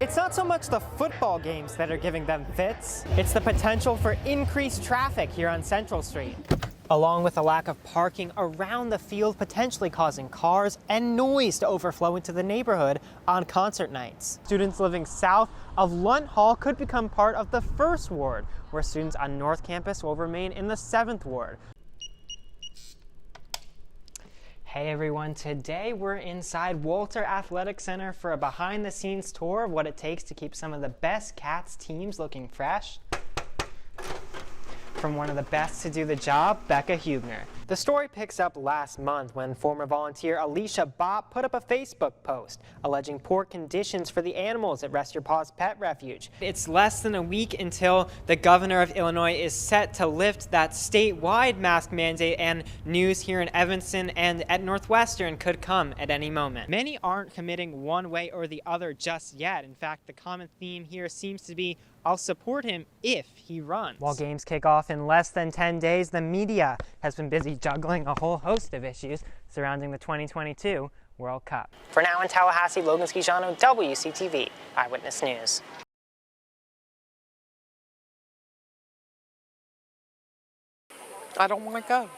It's not so much the football games that are giving them fits, it's the potential for increased traffic here on Central Street, along with a lack of parking around the field, potentially causing cars and noise to overflow into the neighborhood on concert nights. Students living south of Lunt Hall could become part of the 1st Ward, where students on North Campus will remain in the 7th Ward. Hey everyone, today we're inside Walter Athletic Center for a behind-the-scenes tour of what it takes to keep some of the best Cats teams looking fresh. From one of the best to do the job, Becca Hubner. The story picks up last month when former volunteer Alicia Bopp put up a Facebook post alleging poor conditions for the animals at Rest Your Paws Pet Refuge. It's less than a week until the governor of Illinois is set to lift that statewide mask mandate, and news here in Evanston and at Northwestern could come at any moment. Many aren't committing one way or the other just yet. In fact, the common theme here seems to be I'll support him if he runs. While games kick off in less than 10 days, the media has been busy juggling a whole host of issues surrounding the 2022 World Cup. For now in Tallahassee, Logan Schiciano, WCTV Eyewitness News. I don't want to go.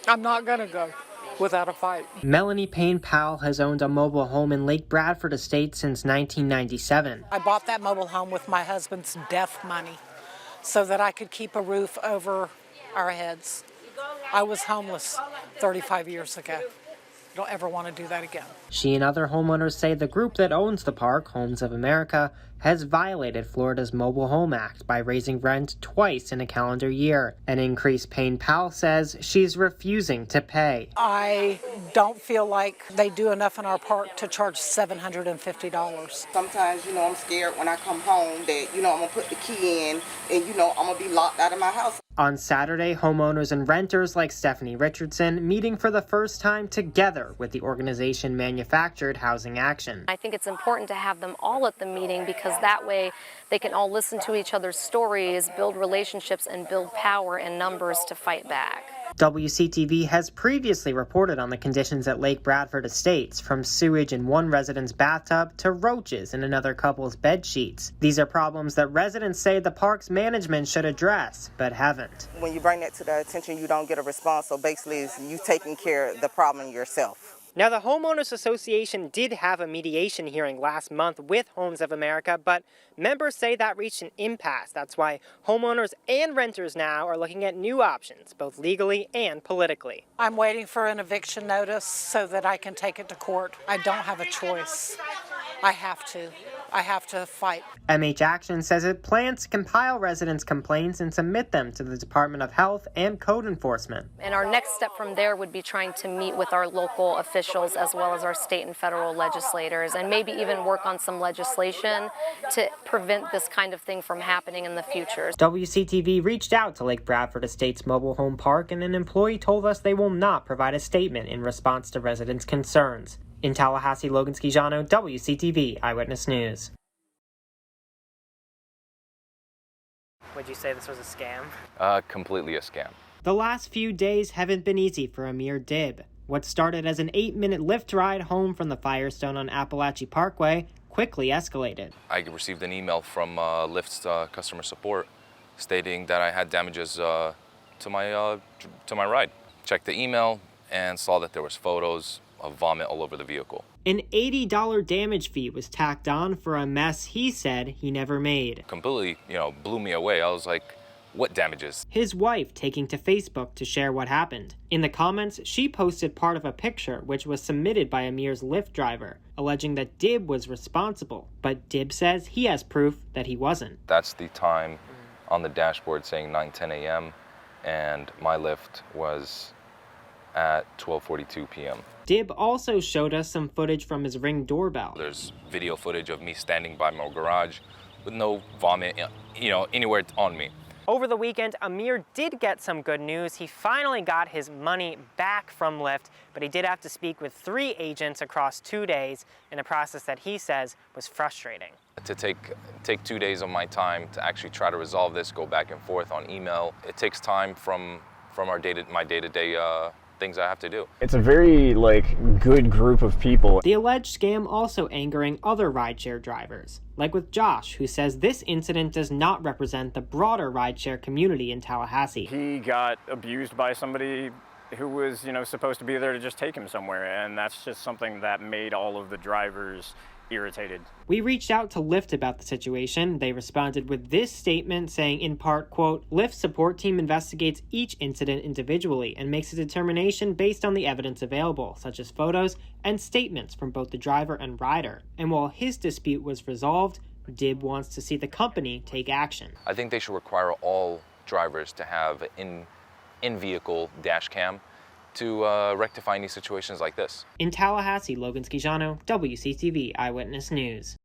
I'm not going to go without a fight. Melanie Payne Powell has owned a mobile home in Lake Bradford Estate since 1997. I bought that mobile home with my husband's death money so that I could keep a roof over our heads. I was homeless 35 years ago. I don't ever want to do that again. She and other homeowners say the group that owns the park, Homes of America, has violated Florida's Mobile Home Act by raising rent twice in a calendar year. An increase Payne Powell says she's refusing to pay. I don't feel like they do enough in our park to charge $750. Sometimes, I'm scared when I come home that, I'm going to put the key in and, I'm going to be locked out of my house. On Saturday, homeowners and renters like Stephanie Richardson meeting for the first time together with the organization Manufactured Housing Action. I think it's important to have them all at the meeting because that way they can all listen to each other's stories, build relationships, and build power and numbers to fight back. WCTV has previously reported on the conditions at Lake Bradford Estates, from sewage in one resident's bathtub to roaches in another couple's bed sheets. These are problems that residents say the park's management should address, but haven't. When you bring that to their attention, you don't get a response, so basically it's you taking care of the problem yourself. Now, the Homeowners Association did have a mediation hearing last month with Homes of America, but members say that reached an impasse. That's why homeowners and renters now are looking at new options, both legally and politically. I'm waiting for an eviction notice so that I can take it to court. I don't have a choice. I have to fight. MH Action says it plans to compile residents' complaints and submit them to the Department of Health and Code Enforcement. And our next step from there would be trying to meet with our local officials as well as our state and federal legislators, and maybe even work on some legislation to prevent this kind of thing from happening in the future. WCTV reached out to Lake Bradford Estates Mobile Home Park, and an employee told us they will not provide a statement in response to residents' concerns. In Tallahassee, Logan Schiciano, WCTV Eyewitness News. Would you say this was a scam? Completely a scam. The last few days haven't been easy for Amir Dib. What started as an 8-minute Lyft ride home from the Firestone on Appalachie Parkway quickly escalated. I received an email from Lyft's customer support stating that I had damages to my ride. Checked the email and saw that there was photos of vomit all over the vehicle. An $80 damage fee was tacked on for a mess he said he never made. Completely, blew me away. I was like, what damages? His wife taking to Facebook to share what happened. In the comments, she posted part of a picture which was submitted by Amir's Lyft driver, alleging that Dib was responsible, but Dib says he has proof that he wasn't. That's the time on the dashboard saying 9:10 a.m. and my Lyft was at 12:42 p.m. Dib also showed us some footage from his Ring doorbell. There's video footage of me standing by my garage with no vomit, anywhere on me. Over the weekend, Amir did get some good news. He finally got his money back from Lyft, but he did have to speak with 3 agents across 2 days in a process that he says was frustrating. To take 2 days of my time to actually try to resolve this, go back and forth on email. It takes time from my day-to-day things I have to do. It's a very, good group of people. The alleged scam also angering other rideshare drivers, like with Josh, who says this incident does not represent the broader rideshare community in Tallahassee. He got abused by somebody who was, supposed to be there to just take him somewhere, and that's just something that made all of the drivers irritated. We reached out to Lyft about the situation. They responded with this statement saying, in part, quote, Lyft's support team investigates each incident individually and makes a determination based on the evidence available, such as photos and statements from both the driver and rider. And while his dispute was resolved, DIB wants to see the company take action. I think they should require all drivers to have in-vehicle dash cam to rectify any situations like this. In Tallahassee, Logan Schiciano, WCTV Eyewitness News.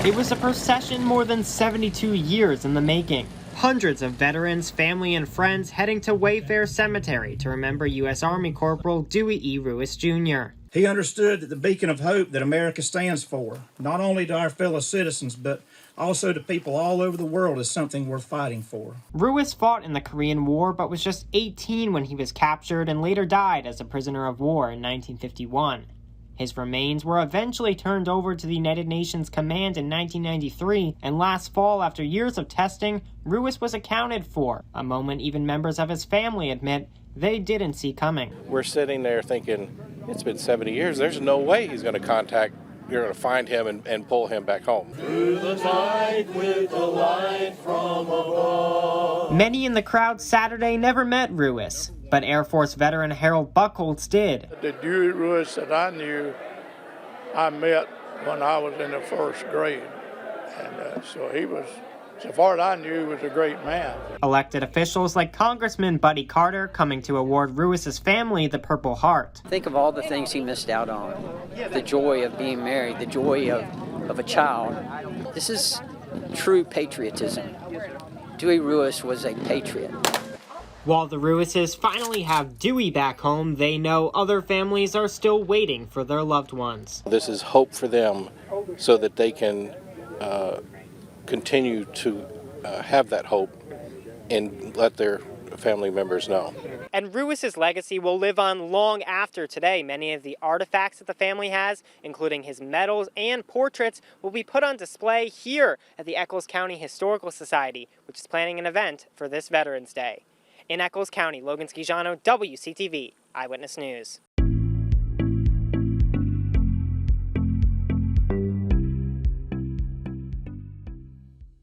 It was a procession more than 72 years in the making. Hundreds of veterans, family, and friends heading to Wayfair Cemetery to remember U.S. Army Corporal Dewey E. Ruis Jr. He understood that the beacon of hope that America stands for, not only to our fellow citizens, but also to people all over the world, is something worth fighting for. Ruis fought in the Korean War, but was just 18 when he was captured and later died as a prisoner of war in 1951. His remains were eventually turned over to the United Nations Command in 1993, and last fall, after years of testing, Ruis was accounted for, a moment even members of his family admit they didn't see coming. We're sitting there thinking, it's been 70 years, there's no way he's going to you're going to find him and pull him back home. Through the night with the light from above. Many in the crowd Saturday never met Ruis, but Air Force veteran Harold Buchholz did. The Dewey Ruis that I knew, I met when I was in the first grade. And so he was, so far as I knew, he was a great man. Elected officials like Congressman Buddy Carter coming to award Ruis's family the Purple Heart. Think of all the things he missed out on. The joy of being married, the joy of a child. This is true patriotism. Dewey Ruis was a patriot. While the Ruises finally have Dewey back home, they know other families are still waiting for their loved ones. This is hope for them so that they can continue to have that hope and let their family members know. And Ruis's legacy will live on long after today. Many of the artifacts that the family has, including his medals and portraits, will be put on display here at the Eccles County Historical Society, which is planning an event for this Veterans Day. In Eccles County, Logan Schiciano, WCTV Eyewitness News.